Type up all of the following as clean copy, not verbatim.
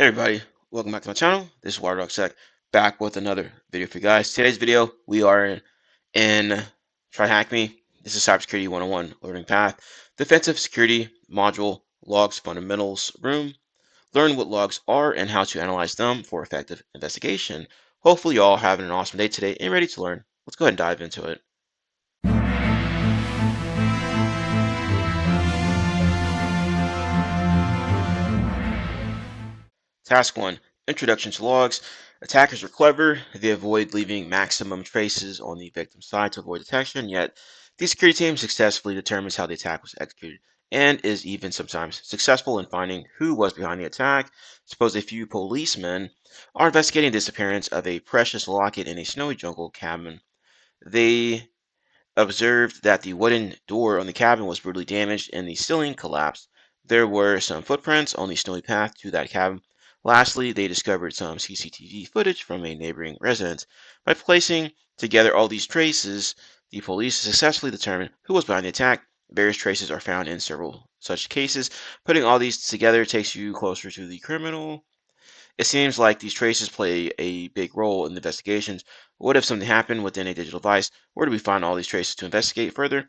Hey everybody, welcome back to my channel. This is WireDogSec back with another video for you guys. Today's video, we are in TryHackMe. This is Cybersecurity 101 Learning Path, Defensive Security Module, Logs Fundamentals Room. Learn what logs are and how to analyze them for effective investigation. Hopefully you all having an awesome day today and ready to learn. Let's go ahead and dive into it. Task 1. Introduction to logs. Attackers are clever. They avoid leaving maximum traces on the victim's side to avoid detection, yet the security team successfully determines how the attack was executed and is even sometimes successful in finding who was behind the attack. Suppose a few policemen are investigating the disappearance of a precious locket in a snowy jungle cabin. They observed that the wooden door on the cabin was brutally damaged and the ceiling collapsed. There were some footprints on the snowy path to that cabin. Lastly, they discovered some CCTV footage from a neighboring residence. By placing together all these traces, the police successfully determined who was behind the attack. Various traces are found in several such cases. Putting all these together takes you closer to the criminal. It seems like these traces play a big role in the investigations. What if something happened within a digital device? Where do we find all these traces to investigate further?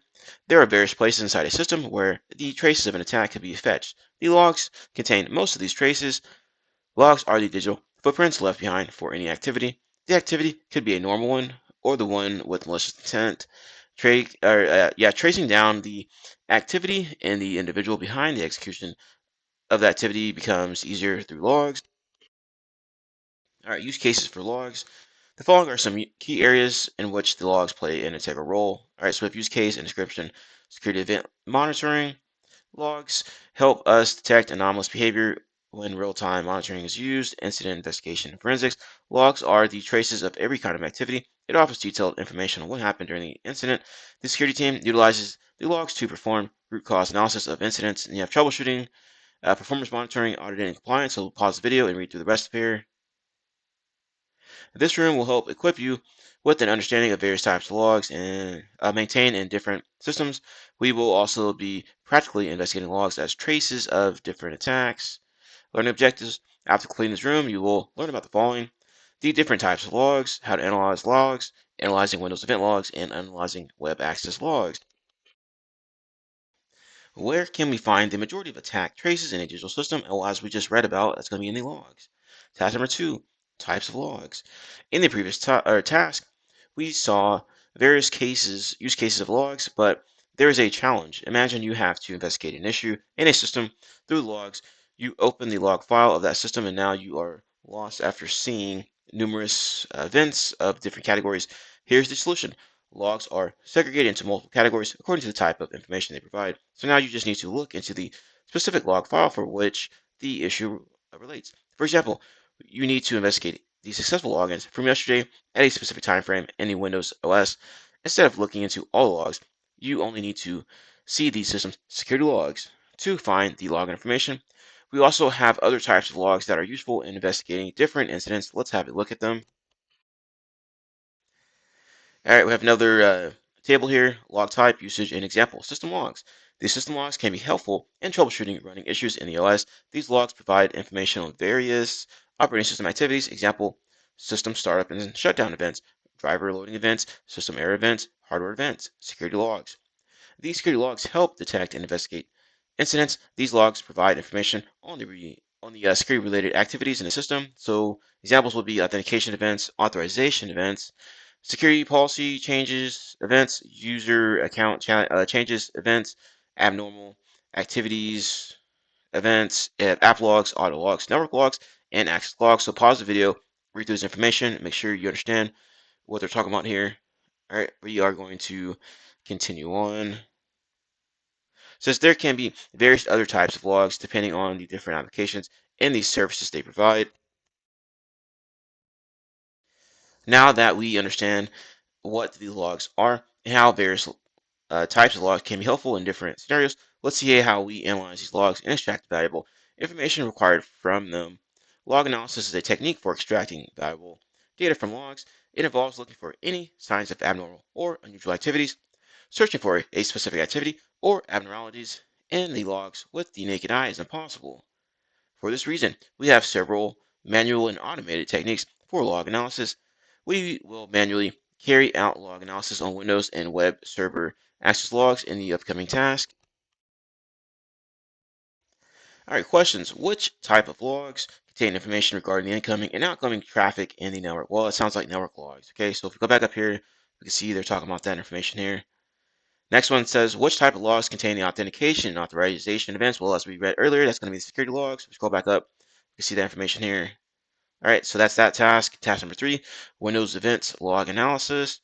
There are various places inside a system where the traces of an attack can be fetched. The logs contain most of these traces. Logs are the digital footprints left behind for any activity. The activity could be a normal one or the one with malicious intent. Tracing down the activity and the individual behind the execution of the activity becomes easier through logs. All right, use cases for logs. The following are some key areas in which the logs play an integral role. All right, so we have use case and description, security event monitoring. Logs help us detect anomalous behavior when real-time monitoring is used. Incident investigation and forensics. Logs are the traces of every kind of activity. It offers detailed information on what happened during the incident. The security team utilizes the logs to perform root cause analysis of incidents. And you have troubleshooting, performance monitoring, auditing, and compliance. So pause the video and read through the rest here. This room will help equip you with an understanding of various types of logs and maintained in different systems. We will also be practically investigating logs as traces of different attacks. Learning objectives. After completing this room, you will learn about the following: the different types of logs, how to analyze logs, analyzing Windows event logs, and analyzing web access logs. Where can we find the majority of attack traces in a digital system? Well, as we just read about, that's going to be in the logs. Task number 2, types of logs. In the previous task, we saw various use cases of logs, but there is a challenge. Imagine you have to investigate an issue in a system through logs. You open the log file of that system, and now you are lost after seeing numerous events of different categories. Here's the solution. Logs are segregated into multiple categories according to the type of information they provide. So now you just need to look into the specific log file for which the issue relates. For example, you need to investigate the successful logins from yesterday at a specific time frame in the Windows OS. Instead of looking into all the logs, you only need to see the system's security logs to find the login information. We also have other types of logs that are useful in investigating different incidents. Let's have a look at them. All right, we have another table here, log type, usage, and example, system logs. These system logs can be helpful in troubleshooting running issues in the OS. These logs provide information on various operating system activities, example, system startup and shutdown events, driver loading events, system error events, hardware events, security logs. These security logs help detect and investigate incidents. These logs provide information on the security-related activities in the system. So examples would be authentication events, authorization events, security policy changes, events, user account changes, events, abnormal activities, events, app logs, auto logs, network logs, and access logs. So pause the video, read through this information, make sure you understand what they're talking about here. All right, we are going to continue on. Since there can be various other types of logs depending on the different applications and the services they provide. Now that we understand what the logs are and how various types of logs can be helpful in different scenarios, let's see how we analyze these logs and extract valuable information required from them. Log analysis is a technique for extracting valuable data from logs. It involves looking for any signs of abnormal or unusual activities, searching for a specific activity or abnormalities in the logs with the naked eye is impossible. For this reason, we have several manual and automated techniques for log analysis. We will manually carry out log analysis on Windows and web server access logs in the upcoming task. All right, questions. Which type of logs contain information regarding the incoming and outgoing traffic in the network? Well, it sounds like network logs. Okay, so if we go back up here, we can see they're talking about that information here. Next one says, which type of logs contain the authentication and authorization events? Well, as we read earlier, that's going to be the security logs. Let's go back up. You can see that information here. All right, so that's that task. Task number 3, Windows Events Log Analysis.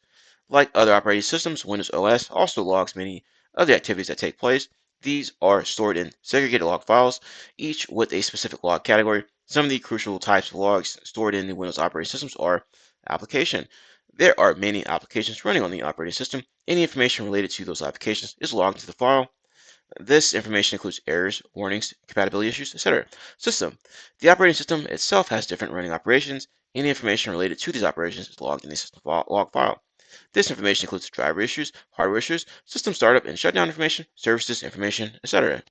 Like other operating systems, Windows OS also logs many of the activities that take place. These are stored in segregated log files, each with a specific log category. Some of the crucial types of logs stored in the Windows operating systems are application. There are many applications running on the operating system. Any information related to those applications is logged into the file. This information includes errors, warnings, compatibility issues, etc. System. The operating system itself has different running operations. Any information related to these operations is logged in the system log file. This information includes driver issues, hardware issues, system startup and shutdown information, services information, etc.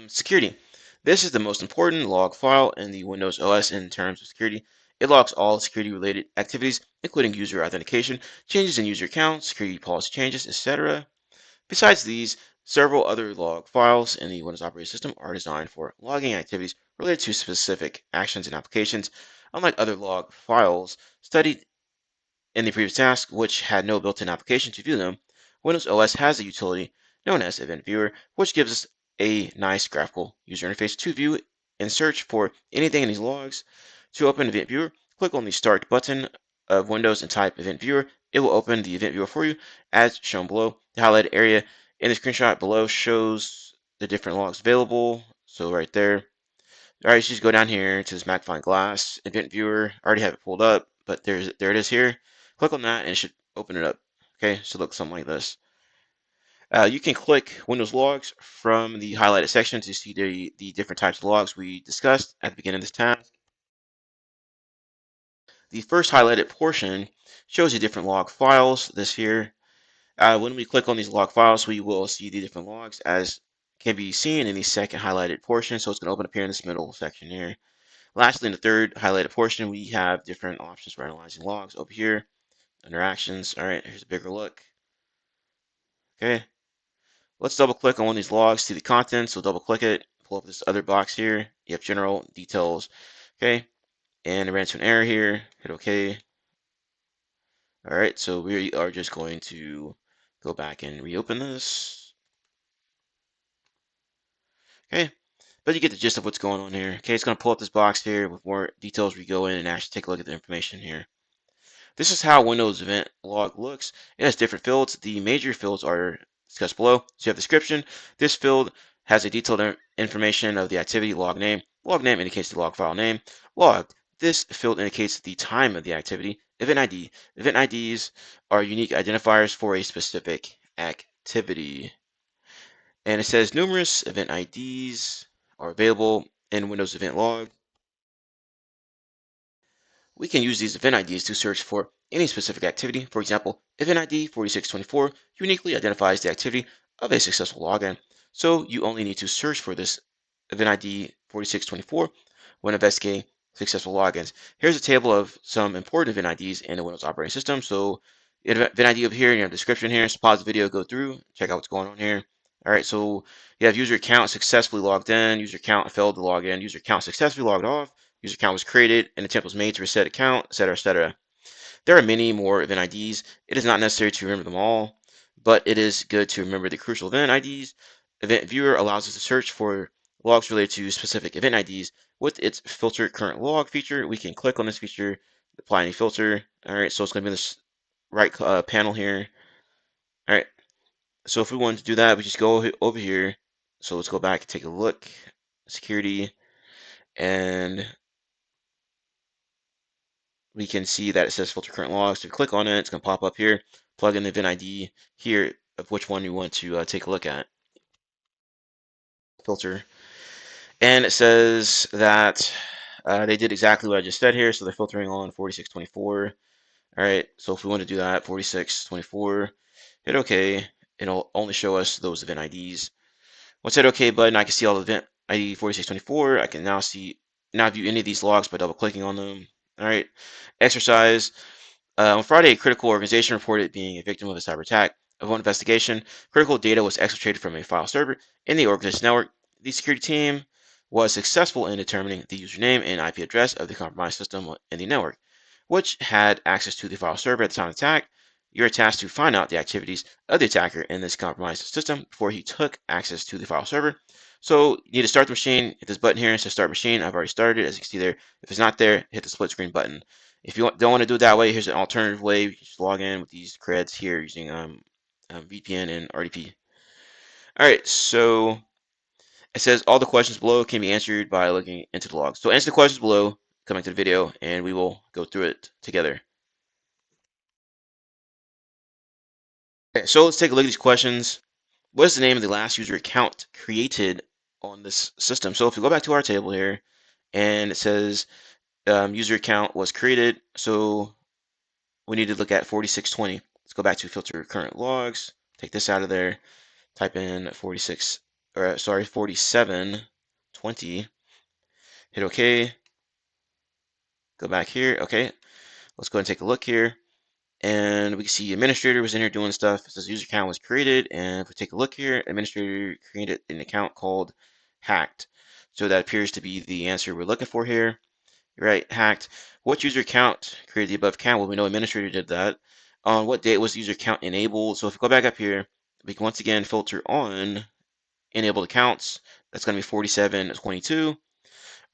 Security. This is the most important log file in the Windows OS in terms of security. It logs all security-related activities, including user authentication, changes in user accounts, security policy changes, etc. Besides these, several other log files in the Windows operating system are designed for logging activities related to specific actions and applications. Unlike other log files studied in the previous task, which had no built-in application to view them, Windows OS has a utility known as Event Viewer, which gives us a nice graphical user interface to view and search for anything in these logs. To open Event Viewer, click on the Start button of Windows and type Event Viewer. It will open the Event Viewer for you as shown below. The highlighted area in the screenshot below shows the different logs available. So right there. All right, so just go down here to this magnifying glass event viewer. I already have it pulled up, but there it is here. Click on that and it should open it up. Okay, so it looks something like this. You can click Windows Logs from the highlighted section to see the different types of logs we discussed at the beginning of this task. The first highlighted portion shows you different log files. This here. When we click on these log files, we will see the different logs as can be seen in the second highlighted portion. So it's going to open up here in this middle section here. Lastly, in the third highlighted portion, we have different options for analyzing logs over here under actions. All right, here's a bigger look. Okay, let's double click on one of these logs, see the contents. So double click it, pull up this other box here. You have general details. Okay, and it ran into an error here. Hit OK. All right, so we are just going to go back and reopen this. Okay, but you get the gist of what's going on here. Okay, it's going to pull up this box here with more details. We go in and actually take a look at the information here. This is how Windows event log looks. It has different fields. The major fields are discussed below. So you have description. This field has a detailed information of the activity log name. Log name indicates the log file name. Logged. This field indicates the time of the activity. Event ID. Event IDs are unique identifiers for a specific activity. And it says numerous event IDs are available in Windows Event Log. We can use these event IDs to search for any specific activity. For example, event ID 4624 uniquely identifies the activity of a successful login. So you only need to search for this event ID 4624 when investigating successful logins. Here's a table of some important event IDs in the Windows operating system. So event ID over here in your description here. So pause the video, go through, check out what's going on here. All right, so you have user account successfully logged in, user account failed to log in, user account successfully logged off, user account was created, an attempt was made to reset account, etc., etc. There are many more event IDs. It is not necessary to remember them all, but it is good to remember the crucial event IDs. Event Viewer allows us to search for logs related to specific event IDs. With its filter current log feature, we can click on this feature, apply any filter. All right, so it's going to be in this right panel here. All right, so if we wanted to do that, we just go over here. So let's go back and take a look. Security, and we can see that it says filter current logs. So if we click on it, it's going to pop up here. Plug in the event ID here of which one you want to take a look at. Filter. And it says that they did exactly what I just said here. So they're filtering on 4624. All right, so if we want to do that, 4624, hit OK. It'll only show us those event IDs. Once I hit OK button, I can see all the event ID 4624. I can now view any of these logs by double clicking on them. All right. Exercise. On Friday, a critical organization reported being a victim of a cyber attack. Upon investigation, critical data was exfiltrated from a file server in the organization's network. The security team was successful in determining the username and IP address of the compromised system in the network, which had access to the file server at the time of the attack. You're tasked to find out the activities of the attacker in this compromised system before he took access to the file server. So you need to start the machine. Hit this button here says start machine. I've already started it, as you can see there. If it's not there, hit the split screen button. If you don't want to do it that way, here's an alternative way. You can just log in with these creds here using VPN and RDP. All right, so it says all the questions below can be answered by looking into the logs. So answer the questions below, coming to the video, and we will go through it together. Okay, so let's take a look at these questions. What is the name of the last user account created on this system? So if we go back to our table here, and it says user account was created, so we need to look at 4620. Let's go back to filter current logs, take this out of there, type in 4720, hit OK, go back here. Okay, let's go and take a look here. And we can see administrator was in here doing stuff. It says user account was created. And if we take a look here, administrator created an account called hacked. So that appears to be the answer we're looking for here. Right, hacked. What user account created the above account? Well, we know administrator did that. On what date was the user account enabled? So if we go back up here, we can once again filter on enabled accounts. That's going to be 4722.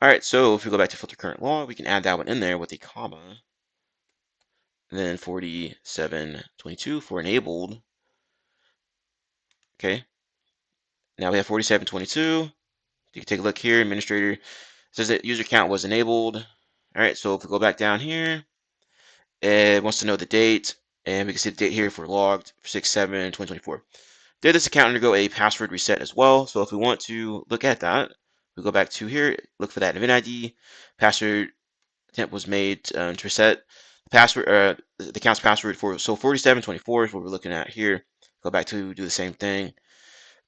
All right, so if we go back to filter current log, we can add that one in there with a comma. And then 4722 for enabled. Okay. Now we have 4722. You can take a look here. Administrator says that user account was enabled. All right, so if we go back down here, it wants to know the date, and we can see the date here for logged 6/7/2024. Did this account undergo a password reset as well? So if we want to look at that, we go back to here, look for that event ID. Password attempt was made to reset the password, the account's password for 4724 is what we're looking at here. Go back to do the same thing.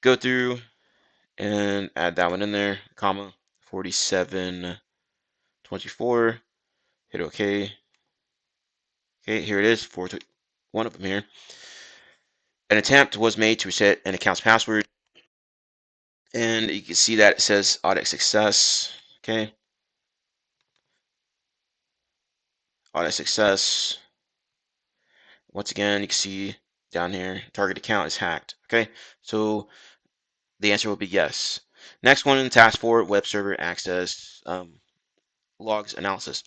Go through and add that one in there, comma 4724. Hit OK. Okay, here it is, one of them here. An attempt was made to reset an account's password, and you can see that it says audit success. Okay, audit success. Once again, you can see down here, target account is hacked. Okay, so the answer will be yes. Next one, task 4, web server access logs analysis.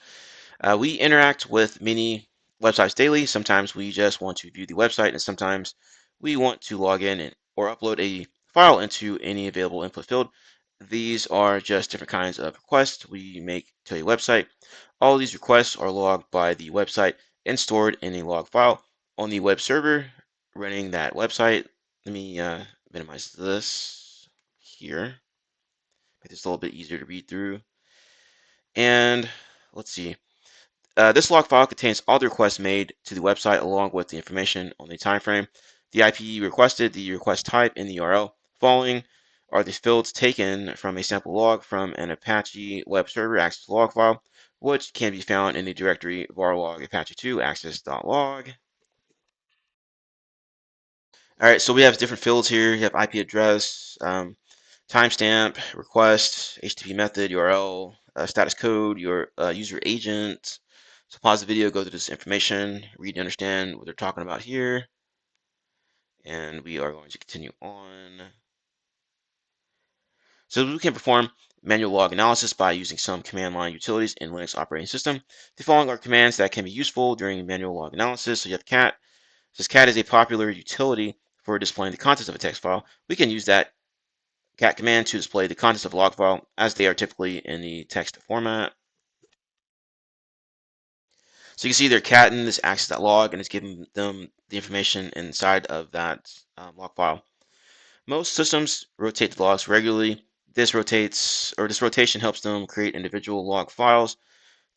We interact with many websites daily. Sometimes we just want to view the website, and sometimes we want to log in or upload a file into any available input field. These are just different kinds of requests we make to a website. All of these requests are logged by the website and stored in a log file on the web server running that website. Let me minimize this here. Make this a little bit easier to read through. And let's see. This log file contains all the requests made to the website along with the information on the time frame, the IP requested, the request type, and the URL. Following are the fields taken from a sample log from an Apache web server access log file, which can be found in the directory varlog apache2 access.log. All right, so we have different fields here. You have IP address, timestamp, request, HTTP method, URL, status code, your user agent. So pause the video, go through this information, read and understand what they're talking about here. And we are going to continue on. So we can perform manual log analysis by using some command line utilities in Linux operating system. The following are commands that can be useful during manual log analysis. So you have cat. Since cat is a popular utility for displaying the contents of a text file, we can use that cat command to display the contents of a log file as they are typically in the text format. So you can see they're catting this access.log and it's giving them the information inside of that log file. Most systems rotate the logs regularly. This rotation helps them create individual log files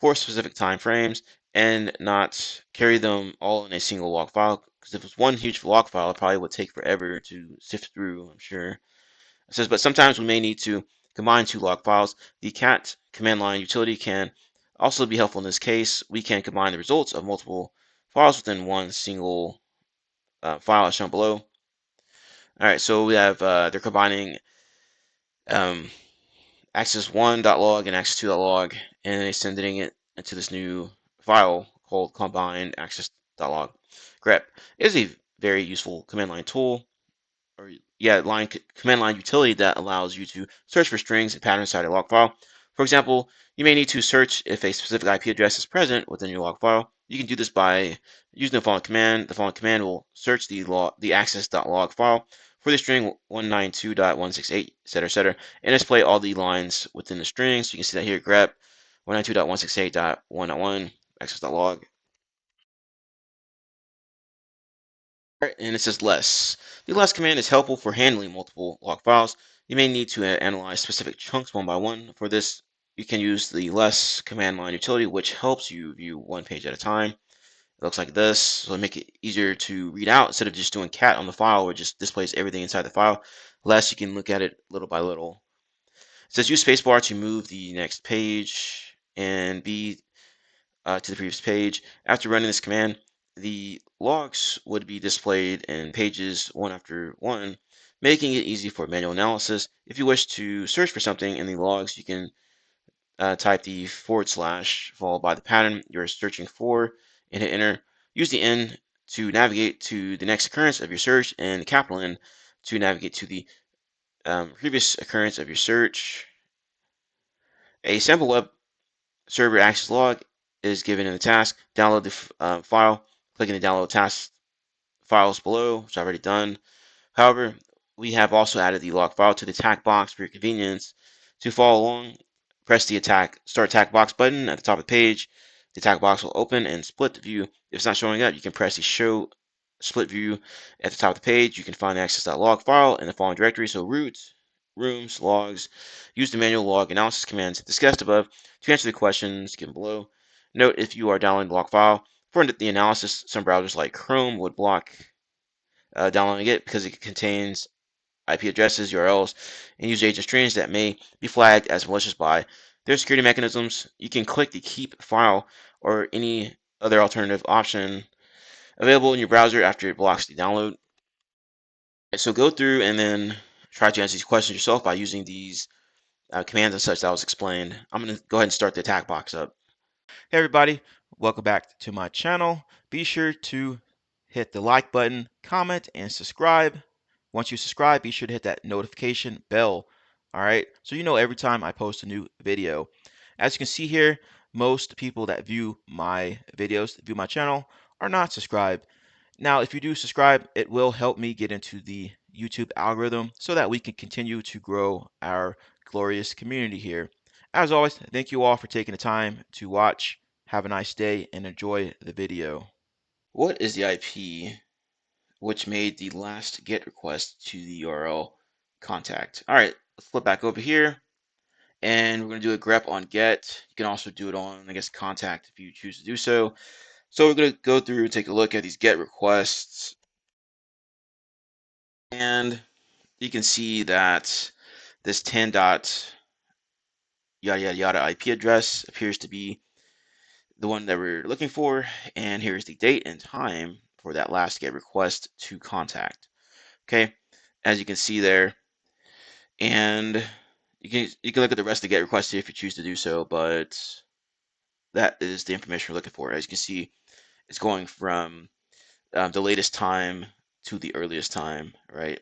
for specific time frames and not carry them all in a single log file. Because if it's one huge log file, it probably would take forever to sift through, I'm sure. It says, but sometimes we may need to combine two log files. The cat command line utility can also be helpful in this case. We can combine the results of multiple files within one single file as shown below. All right, so we have they're combining um, access1.log and access2.log, and they're sending it into this new file called combined access.log. grep is a very useful command line tool, or command line utility that allows you to search for strings and patterns inside a log file. For example, you may need to search if a specific IP address is present within your log file. You can do this by using the following command. The following command will search the access.log file for the string 192.168, etc., etc., and display all the lines within the string. So you can see that here, grep 192.168.1.1 access.log. And it says less. The less command is helpful for handling multiple log files. You may need to analyze specific chunks one by one. For this, you can use the less command line utility, which helps you view one page at a time. It looks like this, so make it easier to read out instead of just doing cat on the file, where it just displays everything inside the file. Less, you can look at it little by little. It says use spacebar to move the next page, and B to the previous page. After running this command, the logs would be displayed in pages one after one, making it easy for manual analysis. If you wish to search for something in the logs, you can type the / followed by the pattern you're searching for and hit enter. Use the N to navigate to the next occurrence of your search, and the capital N to navigate to the previous occurrence of your search. A sample web server access log is given in the task. Download the file, clicking the download task files below, which I've already done. However, we have also added the log file to the attack box for your convenience. To follow along, press the start attack box button at the top of the page. The attack box will open and split the view. If it's not showing up, you can press the show split view at the top of the page. You can find the access.log file in the following directory. So root, rooms, logs. Use the manual log analysis commands discussed above to answer the questions given below. Note if you are downloading the log file for the analysis, some browsers like Chrome would block downloading it because it contains IP addresses, URLs, and user agent strings that may be flagged as malicious by their security mechanisms. You can click the keep file or any other alternative option available in your browser after it blocks the download. So go through and then try to answer these questions yourself by using these commands and such that was explained. I'm going to go ahead and start the attack box up. Hey everybody, welcome back to my channel. Be sure to hit the like button, comment, and subscribe. Once you subscribe, be sure to hit that notification bell. All right, so you know every time I post a new video. As you can see here, most people that view my videos, view my channel, are not subscribed. Now, if you do subscribe, it will help me get into the YouTube algorithm so that we can continue to grow our glorious community here. As always, thank you all for taking the time to watch. Have a nice day and enjoy the video. What is the IP which made the last GET request to the URL contact? All right, let's flip back over here, and we're going to do a grep on GET. You can also do it on, I guess, contact if you choose to do so. So we're going to go through and take a look at these GET requests, and you can see that this 10 dot yada yada yada IP address appears to be the one that we're looking for, and here's the date and time for that last GET request to contact. Okay, as you can see there, and you can look at the rest of the GET request here if you choose to do so, but that is the information we're looking for. As you can see, it's going from the latest time to the earliest time, right?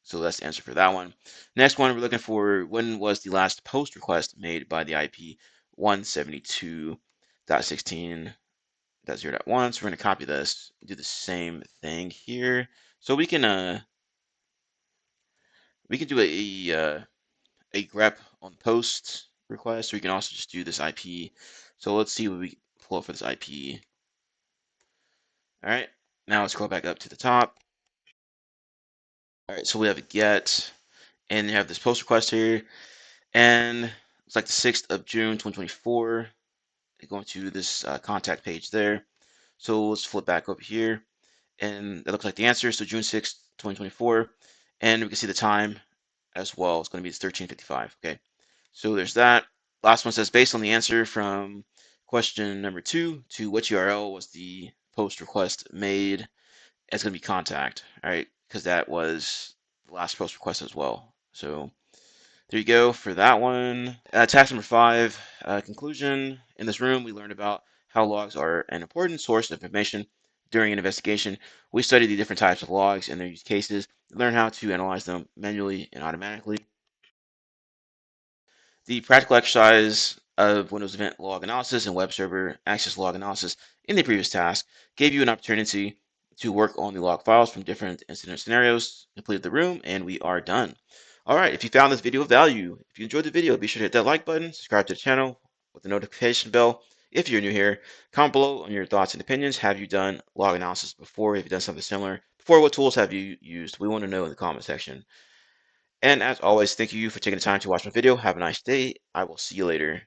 So that's the answer for that one. Next one, we're looking for when was the last post request made by the IP 172.16.0.1. So we're going to copy this, do the same thing here. So we can do a grep on post request, or you can also just do this IP. So let's see what we pull up for this IP. All right, now let's scroll back up to the top. All right, so we have a get, and you have this post request here, and it's like the 6th of June 2024. Going to this contact page there. So let's flip back over here, and that looks like the answer. So June 6th, 2024, and we can see the time as well. It's going to be 1355. Okay, so there's that. Last one says, based on the answer from question number 2 to which URL was the post request made, it's going to be contact, all right, because that was the last post request as well. So there you go for that one. Task number 5, conclusion. In this room, we learned about how logs are an important source of information during an investigation. We studied the different types of logs and their use cases, learn how to analyze them manually and automatically. The practical exercise of Windows Event Log Analysis and Web Server Access Log Analysis in the previous task gave you an opportunity to work on the log files from different incident scenarios, completed the room, and we are done. All right, if you found this video of value, if you enjoyed the video, be sure to hit that like button, subscribe to the channel with the notification bell. If you're new here, comment below on your thoughts and opinions. Have you done log analysis before? Have you done something similar? Before, what tools have you used? We want to know in the comment section. And as always, thank you for taking the time to watch my video. Have a nice day. I will see you later.